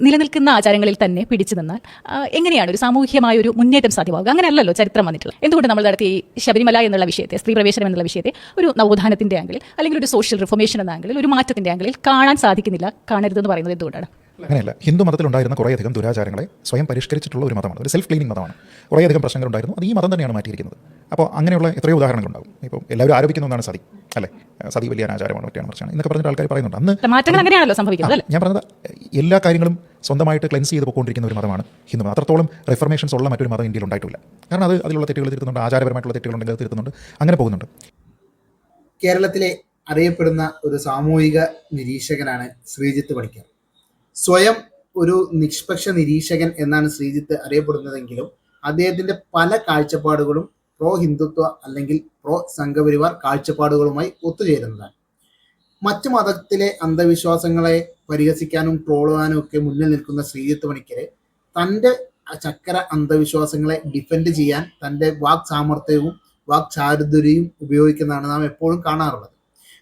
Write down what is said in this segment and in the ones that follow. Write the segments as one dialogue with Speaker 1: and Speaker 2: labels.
Speaker 1: നിലനിൽക്കുന്ന ആചാരങ്ങളിൽ തന്നെ പിടിച്ചു നിന്നാൽ എങ്ങനെയാണ് ഒരു സാമൂഹ്യമായ ഒരു മുന്നേറ്റം സാധ്യമാകുക? അങ്ങനെയല്ലല്ലോ ചരിത്രം വന്നിട്ടുള്ളത്. എന്തുകൊണ്ട് നമ്മൾ നടത്തിയ ഈ ശബരിമല എന്നുള്ള വിഷയത്തെ, സ്ത്രീ പ്രവേശനം എന്നുള്ള വിഷയത്തെ ഒരു നവോത്ഥാനത്തിന്റെ ആംഗിളിൽ അല്ലെങ്കിൽ ഒരു സോഷ്യൽ റിഫോർമേഷൻ എന്ന ആംഗിളിൽ, ഒരു മാറ്റത്തിന്റെ ആംഗിളിൽ കാണാൻ സാധിക്കുന്നില്ല, കാണരുതെന്ന് പറയുന്നത് എന്തുകൊണ്ടാണ്?
Speaker 2: അങ്ങനെയല്ല. ഹിന്ദു മതത്തിലുണ്ടായിരുന്ന കുറേയധികം ദുരാചാരങ്ങളെ സ്വയം പരിഷ്കരിച്ചിട്ടുള്ള ഒരു മതമാണ്, ഒരു സെൽഫ് ക്ലീനിങ് മതമാണ്. കുറേയധികം പ്രശ്നങ്ങളുണ്ടായിരുന്നു, അത് ഈ മതം തന്നെയാണ് മാറ്റിയിരിക്കുന്നത്. അപ്പോൾ അങ്ങനെയുള്ള എത്രയോ ഉദാഹരണങ്ങളുണ്ടാകും. ഇപ്പോൾ എല്ലാവരും ആരോപിക്കുന്ന ഒന്നാണ് സതി, അല്ലേ? സതി വലിയ അനാചാരമാണ്, മറ്റാണ് പ്രശ്നം എന്നൊക്കെ പറഞ്ഞിട്ട് ആൾക്കാർ പറയുന്നുണ്ട്. അന്ന്
Speaker 1: മാറ്റങ്ങൾ അങ്ങനെയാണല്ലോ സംഭവിക്കുന്നത്.
Speaker 2: ഞാൻ പറഞ്ഞത് എല്ലാ കാര്യങ്ങളും സ്വന്തമായിട്ട് ക്ലെൻസ് ചെയ്ത് പോയിക്കൊണ്ടിരിക്കുന്ന ഒരു മതമാണ് ഹിന്ദു മതം. അത്രത്തോളം റിഫർമേഷൻസ് ഉള്ള മറ്റൊരു മതം ഇന്ത്യയിൽ ഉണ്ടായിട്ടില്ല. കാരണം അത് അതിലുള്ള തെറ്റുകൾ തിരുത്തുന്നുണ്ട്, ആചാരപരമായിട്ടുള്ള തെറ്റുകളുണ്ടെങ്കിൽ അത് തിരുത്തുന്നുണ്ട്, അങ്ങനെ പോകുന്നുണ്ട്.
Speaker 3: കേരളത്തിലെ അറിയപ്പെടുന്ന ഒരു സാമൂഹിക നിരീക്ഷകനാണ് ശ്രീജിത്ത് പണിക്കർ. സ്വയം ഒരു നിഷ്പക്ഷ നിരീക്ഷകൻ എന്നാണ് ശ്രീജിത്ത് അറിയപ്പെടുന്നതെങ്കിലും അദ്ദേഹത്തിന്റെ പല കാഴ്ചപ്പാടുകളും പ്രോ ഹിന്ദുത്വ അല്ലെങ്കിൽ പ്രോ സംഘപരിവാർ കാഴ്ചപ്പാടുകളുമായി ഒത്തുചേരുന്നതാണ്. മറ്റു മതത്തിലെ അന്ധവിശ്വാസങ്ങളെ പരിഹസിക്കാനും ട്രോളുവാനും ഒക്കെ മുന്നിൽ നിൽക്കുന്ന ശ്രീജിത്ത് പണിക്കര് തൻ്റെ ചക്കര അന്ധവിശ്വാസങ്ങളെ ഡിഫെൻഡ് ചെയ്യാൻ തൻ്റെ വാക് സാമർത്ഥ്യവും വാക് ചാരുദ്വര്യവും ഉപയോഗിക്കുന്നതാണ് നാം എപ്പോഴും കാണാറുള്ളത്.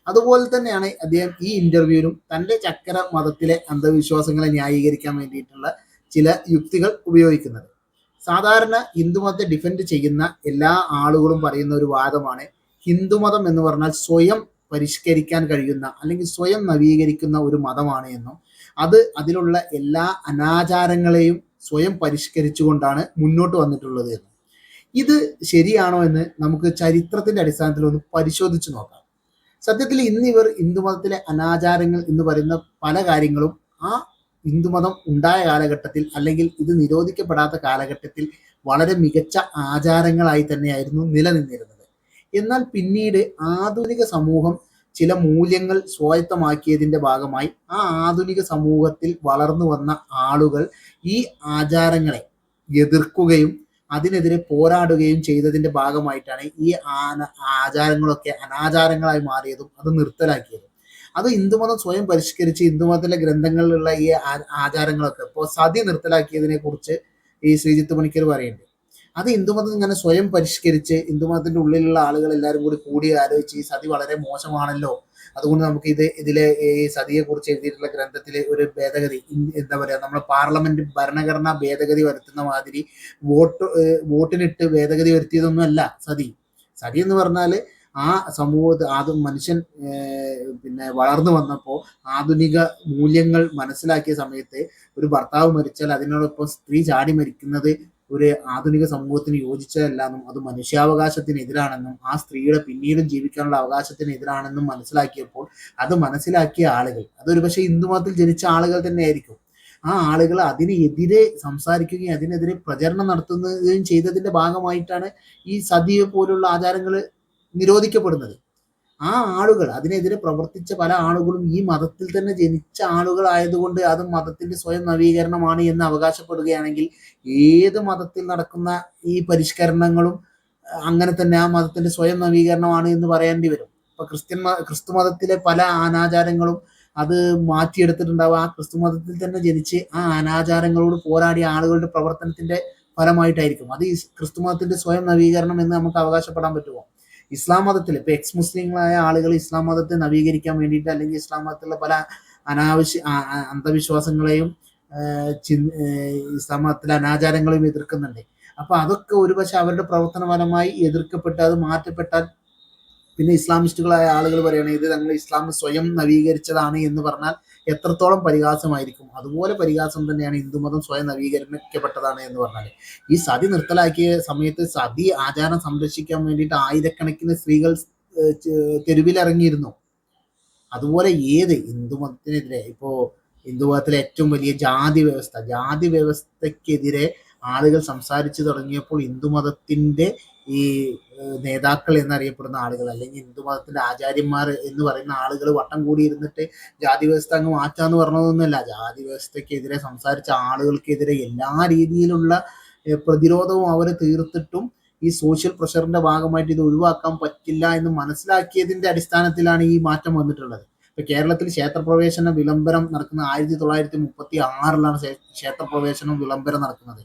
Speaker 3: അതുപോലെ തന്നെയാണ് അദ്ദേഹം ഈ ഇന്റർവ്യൂവിലും തൻ്റെ ചക്കര മതത്തിലെ അന്ധവിശ്വാസങ്ങളെ ന്യായീകരിക്കാൻ വേണ്ടിയിട്ടുള്ള ചില യുക്തികൾ ഉപയോഗിക്കുന്നത്. സാധാരണ ഹിന്ദുമതത്തെ ഡിഫെൻഡ് ചെയ്യുന്ന എല്ലാ ആളുകളും പറയുന്ന ഒരു വാദമാണ് ഹിന്ദുമതം എന്ന് പറഞ്ഞാൽ സ്വയം പരിഷ്കരിക്കാൻ കഴിയുന്ന അല്ലെങ്കിൽ സ്വയം നവീകരിക്കുന്ന ഒരു മതമാണ് എന്നും അത് അതിലുള്ള എല്ലാ അനാചാരങ്ങളെയും സ്വയം പരിഷ്കരിച്ചുകൊണ്ടാണ് മുന്നോട്ട് വന്നിട്ടുള്ളത് എന്നും. ഇത് ശരിയാണോ എന്ന് നമുക്ക് ചരിത്രത്തിന്റെ അടിസ്ഥാനത്തിൽ ഒന്ന് പരിശോധിച്ച് നോക്കാം. സത്യത്തിൽ ഇന്നിവർ ഹിന്ദുമതത്തിലെ അനാചാരങ്ങൾ എന്ന് പറയുന്ന പല കാര്യങ്ങളും ആ ഹിന്ദുമതം ഉണ്ടായ കാലഘട്ടത്തിൽ അല്ലെങ്കിൽ ഇത് നിരോധിക്കപ്പെടാത്ത കാലഘട്ടത്തിൽ വളരെ മികച്ച ആചാരങ്ങളായി തന്നെയായിരുന്നു നിലനിന്നിരുന്നത്. എന്നാൽ പിന്നീട് ആധുനിക സമൂഹം ചില മൂല്യങ്ങൾ സ്വായത്തമാക്കിയതിൻ്റെ ഭാഗമായി ആ ആധുനിക സമൂഹത്തിൽ വളർന്നു വന്ന ആളുകൾ ഈ ആചാരങ്ങളെ എതിർക്കുകയും അതിനെതിരെ പോരാടുകയും ചെയ്തതിൻ്റെ ഭാഗമായിട്ടാണ് ഈ ആചാരങ്ങളൊക്കെ അനാചാരങ്ങളായി മാറിയതും അത് നിർത്തലാക്കിയതും. അത് ഹിന്ദുമതം സ്വയം പരിഷ്കരിച്ച് ഹിന്ദുമതത്തിലെ ഗ്രന്ഥങ്ങളിലുള്ള ഈ ആചാരങ്ങളൊക്കെ ഇപ്പോൾ സതി നിർത്തലാക്കിയതിനെ കുറിച്ച് ഈ ശ്രീജിത്ത് പണിക്കർ പറയുന്നുണ്ട്. അത് ഹിന്ദുമതം ഇങ്ങനെ സ്വയം പരിഷ്കരിച്ച് ഹിന്ദുമതത്തിന്റെ ഉള്ളിലുള്ള ആളുകൾ എല്ലാവരും കൂടി ആലോചിച്ച് ഈ സതി വളരെ മോശമാണല്ലോ, അതുകൊണ്ട് നമുക്ക് ഇതിലെ ഈ സതിയെ കുറിച്ച് എഴുതിയിട്ടുള്ള ഗ്രന്ഥത്തിലെ ഒരു ഭേദഗതി, എന്താ പറയാ, നമ്മുടെ പാർലമെന്റ് ഭരണഘടനാ ഭേദഗതി വരുത്തുന്ന മാതിരി വോട്ടിനിട്ട് ഭേദഗതി വരുത്തിയതൊന്നും അല്ല സതി. സതി എന്ന് പറഞ്ഞാൽ ആ സമൂഹത്തിൽ മനുഷ്യൻ വളർന്നു വന്നപ്പോൾ ആധുനിക മൂല്യങ്ങൾ മനസ്സിലാക്കിയ സമയത്ത് ഒരു ഭർത്താവ് മരിച്ചാൽ അതിനോടൊപ്പം സ്ത്രീ ചാടി മരിക്കുന്നത് ഒരു ആധുനിക സമൂഹത്തിന് യോജിച്ചതല്ലെന്നും അത് മനുഷ്യാവകാശത്തിനെതിരാണെന്നും ആ സ്ത്രീയുടെ പിന്നീടും ജീവിക്കാനുള്ള അവകാശത്തിനെതിരാണെന്നും മനസ്സിലാക്കിയപ്പോൾ അത് മനസ്സിലാക്കിയ ആളുകൾ, അതൊരു പക്ഷേ ഹിന്ദുമതത്തിൽ ജനിച്ച ആളുകൾ തന്നെയായിരിക്കും, ആ ആളുകൾ അതിനെതിരെ സംസാരിക്കുകയും അതിനെതിരെ പ്രചരണം നടത്തുകയും ചെയ്തതിന്റെ ഭാഗമായിട്ടാണ് ഈ സതിയെ പോലുള്ള ആചാരങ്ങൾ നിരോധിക്കപ്പെടുന്നത്. ആ ആളുകൾ അതിനെതിരെ പ്രവർത്തിച്ച പല ആളുകളും ഈ മതത്തിൽ തന്നെ ജനിച്ച ആളുകളായതുകൊണ്ട് അത് മതത്തിന്റെ സ്വയം നവീകരണമാണ് എന്ന് അവകാശപ്പെടുകയാണെങ്കിൽ ഏത് മതത്തിൽ നടക്കുന്ന ഈ പരിഷ്കരണങ്ങളും അങ്ങനെ തന്നെ ആ മതത്തിന്റെ സ്വയം നവീകരണമാണ് എന്ന് പറയേണ്ടി വരും. ഇപ്പൊ ക്രിസ്തു മതത്തിലെ പല അനാചാരങ്ങളും അത് മാറ്റിയെടുത്തിട്ടുണ്ടാവും ആ ക്രിസ്തു മതത്തിൽ തന്നെ ജനിച്ച് ആ അനാചാരങ്ങളോട് പോരാടിയ ആളുകളുടെ പ്രവർത്തനത്തിന്റെ ഫലമായിട്ടായിരിക്കും. അത് ഈ ക്രിസ്തു മതത്തിന്റെ സ്വയം നവീകരണം എന്ന് നമുക്ക് അവകാശപ്പെടാൻ പറ്റുമോ? ഇസ്ലാം മതത്തിൽ ഇപ്പൊ എക്സ് മുസ്ലിങ്ങളായ ആളുകൾ ഇസ്ലാം മതത്തെ നവീകരിക്കാൻ വേണ്ടിയിട്ട് അല്ലെങ്കിൽ ഇസ്ലാം മതത്തിലുള്ള പല അന്ധവിശ്വാസങ്ങളെയും ഇസ്ലാം മതത്തിലെ അനാചാരങ്ങളെയും എതിർക്കുന്നുണ്ട്. അപ്പൊ അതൊക്കെ ഒരുപക്ഷെ അവരുടെ പ്രവർത്തന ഫലമായി എതിർക്കപ്പെട്ട് അത് മാറ്റപ്പെട്ടാൽ പിന്നെ ഇസ്ലാമിസ്റ്റുകളായ ആളുകൾ പറയുകയാണ് ഇത് ഞങ്ങൾ ഇസ്ലാം സ്വയം നവീകരിച്ചതാണ് എന്ന് പറഞ്ഞാൽ എത്രത്തോളം പരിഹാസമായിരിക്കും. അതുപോലെ പരിഹാസം തന്നെയാണ് ഹിന്ദുമതം സ്വയം നവീകരിക്കപ്പെട്ടതാണ് എന്ന് പറഞ്ഞാൽ. ഈ സതി നിർത്തലാക്കിയ സമയത്ത് സതി ആചാരം സംരക്ഷിക്കാൻ വേണ്ടിയിട്ട് ആയിരക്കണക്കിന് സ്ത്രീകൾ തെരുവിലിറങ്ങിയിരുന്നു. അതുപോലെ ഏത് ഹിന്ദുമതത്തിനെതിരെ ഇപ്പോൾ ഹിന്ദുമതത്തിലെ ഏറ്റവും വലിയ ജാതി വ്യവസ്ഥക്കെതിരെ ആളുകൾ സംസാരിച്ചു തുടങ്ങിയപ്പോൾ ഹിന്ദുമതത്തിന്റെ ഈ നേതാക്കൾ എന്നറിയപ്പെടുന്ന ആളുകൾ അല്ലെങ്കിൽ ഹിന്ദുമതത്തിന്റെ ആചാര്യന്മാർ എന്ന് പറയുന്ന ആളുകൾ വട്ടം കൂടി ഇരുന്നിട്ട് ജാതി വ്യവസ്ഥ അങ്ങ് മാറ്റാന്ന് പറഞ്ഞതൊന്നുമല്ല. ജാതി വ്യവസ്ഥക്കെതിരെ സംസാരിച്ച ആളുകൾക്കെതിരെ എല്ലാ രീതിയിലുള്ള പ്രതിരോധവും അവർ തീർത്തിട്ടും ഈ സോഷ്യൽ പ്രഷറിന്റെ ഭാഗമായിട്ട് ഇത് ഒഴിവാക്കാൻ പറ്റില്ല എന്ന് മനസ്സിലാക്കിയതിന്റെ അടിസ്ഥാനത്തിലാണ് ഈ മാറ്റം വന്നിട്ടുള്ളത്. ഇപ്പൊ കേരളത്തിൽ ക്ഷേത്രപ്രവേശന വിളംബരം നടക്കുന്ന 1936 ക്ഷേത്രപ്രവേശനം വിളംബരം നടക്കുന്നത്.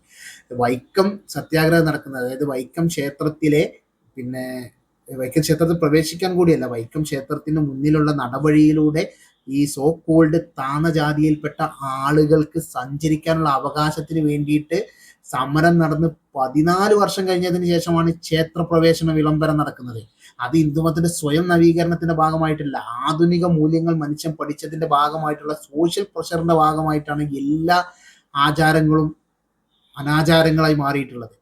Speaker 3: വൈക്കം സത്യാഗ്രഹം നടക്കുന്നത്, അതായത് വൈക്കം ക്ഷേത്രത്തിലെ വൈക്കം ക്ഷേത്രത്തിൽ പ്രവേശിക്കാൻ കൂടിയല്ല, വൈക്കം ക്ഷേത്രത്തിന് മുന്നിലുള്ള നടവഴിയിലൂടെ ഈ സോ കോൾഡ് താന്ന ജാതിയിൽപ്പെട്ട ആളുകൾക്ക് സഞ്ചരിക്കാനുള്ള അവകാശത്തിന് വേണ്ടിയിട്ട് സമരം നടന്ന് 14 വർഷം കഴിഞ്ഞതിന് ശേഷമാണ് ക്ഷേത്രപ്രവേശന വിളംബരം നടക്കുന്നത്. അത് ഹിന്ദുമതത്തിന്റെ സ്വയം നവീകരണത്തിന്റെ ഭാഗമായിട്ടല്ല, ആധുനിക മൂല്യങ്ങൾ മനുഷ്യൻ പഠിച്ചതിന്റെ ഭാഗമായിട്ടുള്ള സോഷ്യൽ പ്രഷറിന്റെ ഭാഗമായിട്ടാണ് എല്ലാ ആചാരങ്ങളും അനാചാരങ്ങളായി മാറിയിട്ടുള്ളത്.